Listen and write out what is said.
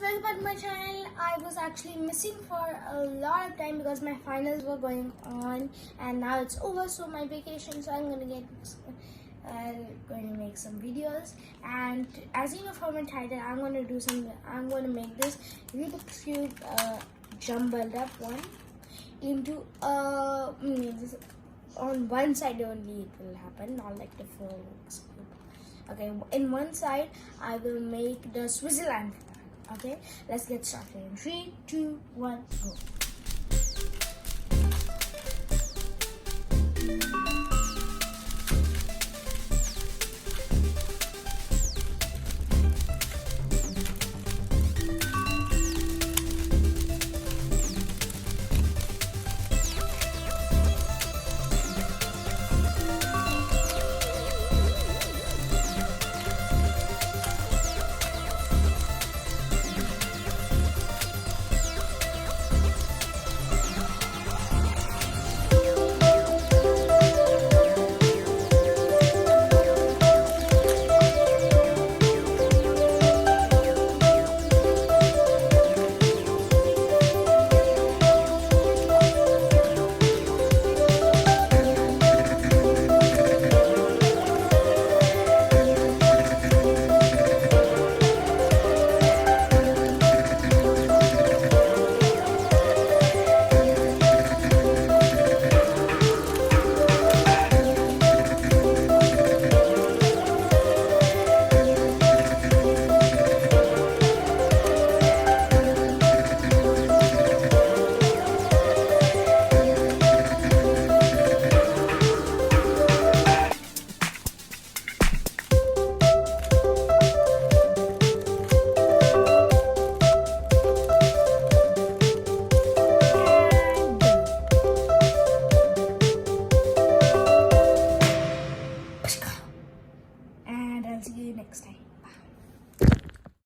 welcome back to my channel. I was actually missing for a lot of time because my finals were going on and now it's over, so my vacation, so I'm going to make some videos. And as you know from my title, I'm going to make this Rubik's Cube jumbled up one into on one side only it will happen, not like the full Rubik's Cube. Okay, in one side I will make the Switzerland flag. Okay, let's get started in 3, 2, 1, go. And I'll see you next time.